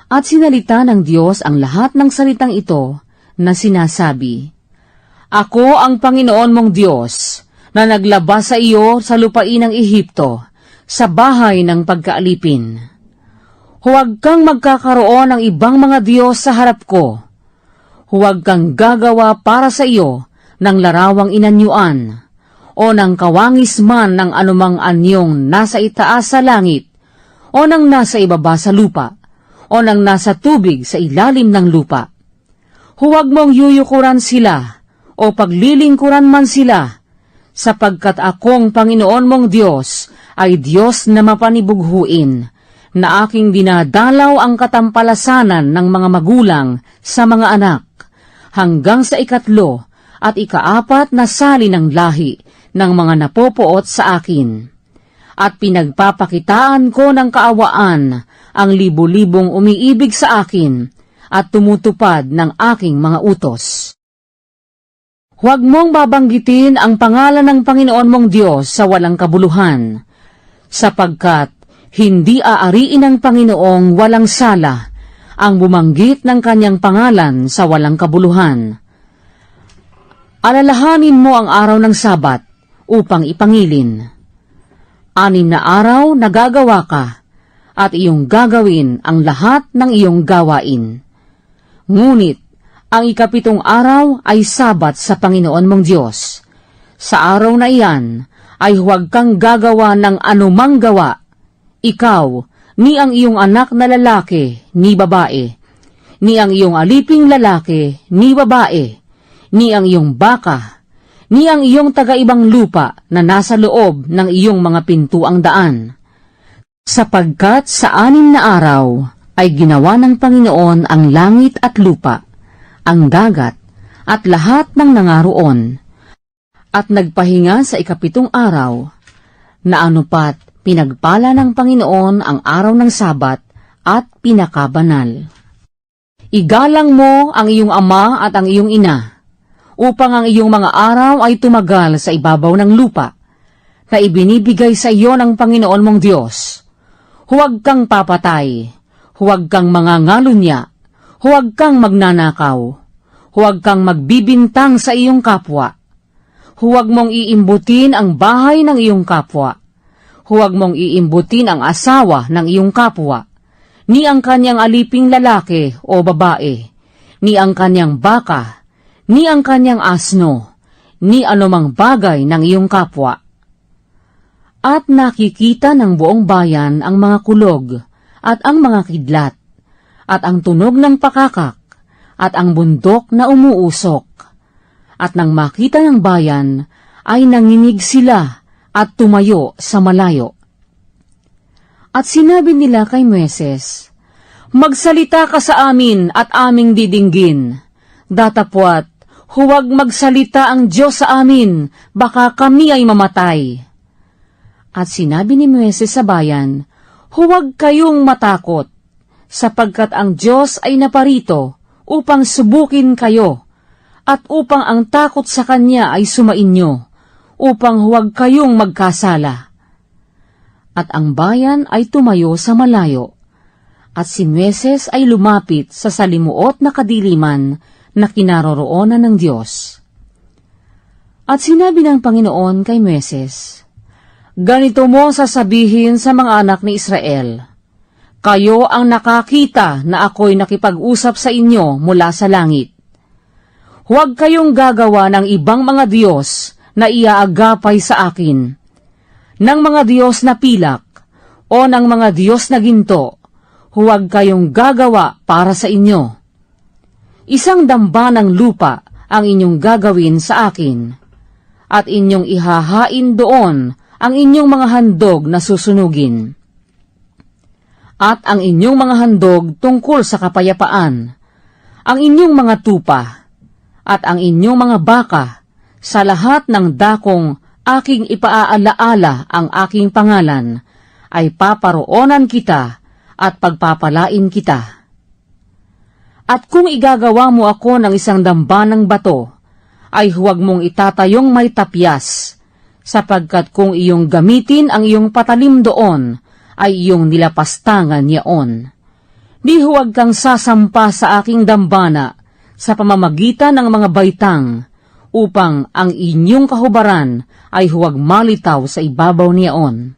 At sinalita ng Diyos ang lahat ng salitang ito na sinasabi, Ako ang Panginoon mong Diyos, na naglabas sa iyo sa lupain ng Ehipto, sa bahay ng pagkaalipin. Huwag kang magkakaroon ng ibang mga Diyos sa harap ko. Huwag kang gagawa para sa iyo ng larawang inanyuan, o ng kawangis man ng anumang anyong nasa itaas sa langit, o ng nasa ibaba sa lupa, o ng nasa tubig sa ilalim ng lupa. Huwag mong yuyukuran sila, o paglilingkuran man sila, sapagkat akong Panginoon mong Diyos ay Diyos na mapanibughuin, na aking dinadalaw ang katampalasanan ng mga magulang sa mga anak, hanggang sa 3 at 4 na sali ng lahi ng mga napopoot sa akin. At pinagpapakitaan ko ng kaawaan ang libu-libong umiibig sa akin at tumutupad ng aking mga utos. Huwag mong babanggitin ang pangalan ng Panginoon mong Diyos sa walang kabuluhan, sapagkat hindi aariin ng Panginoong walang sala ang bumanggit ng kanyang pangalan sa walang kabuluhan. Alalahanin mo ang araw ng Sabat upang ipangilin. 6 na araw na gagawa ka, at iyong gagawin ang lahat ng iyong gawain. Ngunit, ang 7 araw ay Sabat sa Panginoon mong Diyos. Sa araw na iyan, ay huwag kang gagawa ng anumang gawa, ikaw, ni ang iyong anak na lalaki, ni babae, ni ang iyong aliping lalaki, ni babae, ni ang iyong baka, ni ang iyong taga-ibang lupa na nasa loob ng iyong mga pintuang daan. Sapagkat sa 6 na araw ay ginawa ng Panginoon ang langit at lupa, ang dagat, at lahat ng nangaroon. At nagpahinga sa 7 araw, na anupat pinagpala ng Panginoon ang araw ng Sabat at pinakabanal. Igalang mo ang iyong ama at ang iyong ina, upang ang iyong mga araw ay tumagal sa ibabaw ng lupa, na ibinibigay sa iyo ng Panginoon mong Diyos. Huwag kang papatay, huwag kang mangangalunya, huwag kang magnanakaw, huwag kang magbibintang sa iyong kapwa, huwag mong iimbutin ang bahay ng iyong kapwa, huwag mong iimbutin ang asawa ng iyong kapwa, ni ang kanyang aliping lalaki o babae, ni ang kanyang baka, ni ang kanyang asno, ni anumang bagay ng iyong kapwa. At nakikita ng buong bayan ang mga kulog, at ang mga kidlat, at ang tunog ng pakakak, at ang bundok na umuusok. At nang makita ng bayan, ay nanginig sila, at tumayo sa malayo. At sinabi nila kay Moises, Magsalita ka sa amin at aming didinggin. Datapwat, huwag magsalita ang Diyos sa amin, baka kami ay mamatay. At sinabi ni Moises sa bayan, Huwag kayong matakot, sapagkat ang Diyos ay naparito upang subukin kayo, at upang ang takot sa Kanya ay sumainyo, upang huwag kayong magkasala. At ang bayan ay tumayo sa malayo, at si Moises ay lumapit sa salimuot na kadiliman na kinaroroonan ng Diyos. At sinabi ng Panginoon kay Moises, Ganito mo sasabihin sa mga anak ni Israel, Kayo ang nakakita na ako'y nakipag-usap sa inyo mula sa langit. Huwag kayong gagawa ng ibang mga Diyos na iaagapay sa akin, ng mga Diyos na pilak, o ng mga Diyos na ginto, huwag kayong gagawa para sa inyo. Isang damba ng lupa ang inyong gagawin sa akin, at inyong ihahain doon ang inyong mga handog na susunugin. At ang inyong mga handog tungkol sa kapayapaan, ang inyong mga tupa, at ang inyong mga baka, sa lahat ng dakong aking ipaaalaala ang aking pangalan, ay paparoonan kita at pagpapalain kita. At kung igagawa mo ako ng isang damba ng bato, ay huwag mong itatayong may tapyas, sapagkat kung iyong gamitin ang iyong patalim doon, ay iyong nilapastangan yaon. Di huwag kang sasampa sa aking dambana sa pamamagitan ng mga baitang, upang ang inyong kahubaran ay huwag malitaw sa ibabaw niyaon.